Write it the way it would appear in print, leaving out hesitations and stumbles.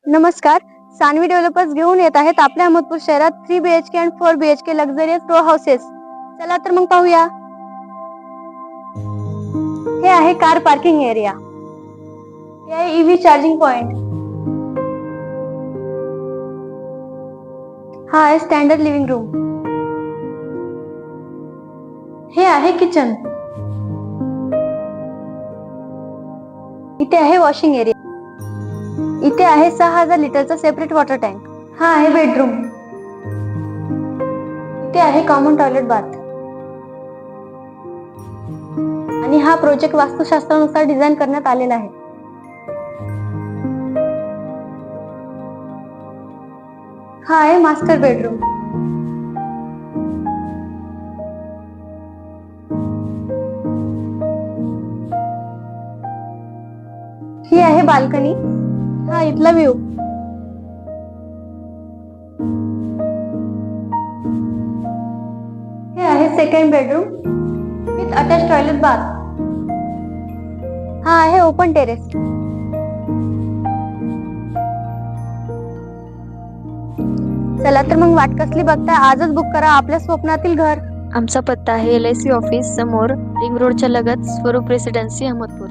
नमस्कार. सानवी डेव्हलपर्स घेऊन येत आहेत आपल्या अहमदपूर शहरात 3 BHK आणि 4 BHK लक्झरियस रो हाऊसेस. चला तर मग पाहूया. हे आहे कार पार्किंग एरिया. हे आहे EV चार्जिंग पॉइंट. हा आहे स्टँडर्ड लिव्हिंग रूम. हे आहे किचन. इथे आहे वॉशिंग एरिया. इथे आहे 6000 लिटरचा सेपरेट वॉटर टँक. हा आहे बेडरूम. इथे आहे कॉमन टॉयलेट बाथ. आणि हा प्रोजेक्ट वास्तुशास्त्रानुसार डिझाईन करण्यात आलेला आहे. हा आहे मास्टर बेडरूम. ही आहे बाल्कनी. हा इथला व्ह्यू. हे आहे second bedroom with attach toilet bath. हा आहे ओपन टेरेस. चला तर मग वाट कसली बघताय, आजच बुक करा आपल्या स्वप्नातील घर. आमचा पत्ता आहे LIC ऑफिस समोर, रिंग रोडच्या लगत, स्वरूप रेसिडेन्सी, अहमदपूर.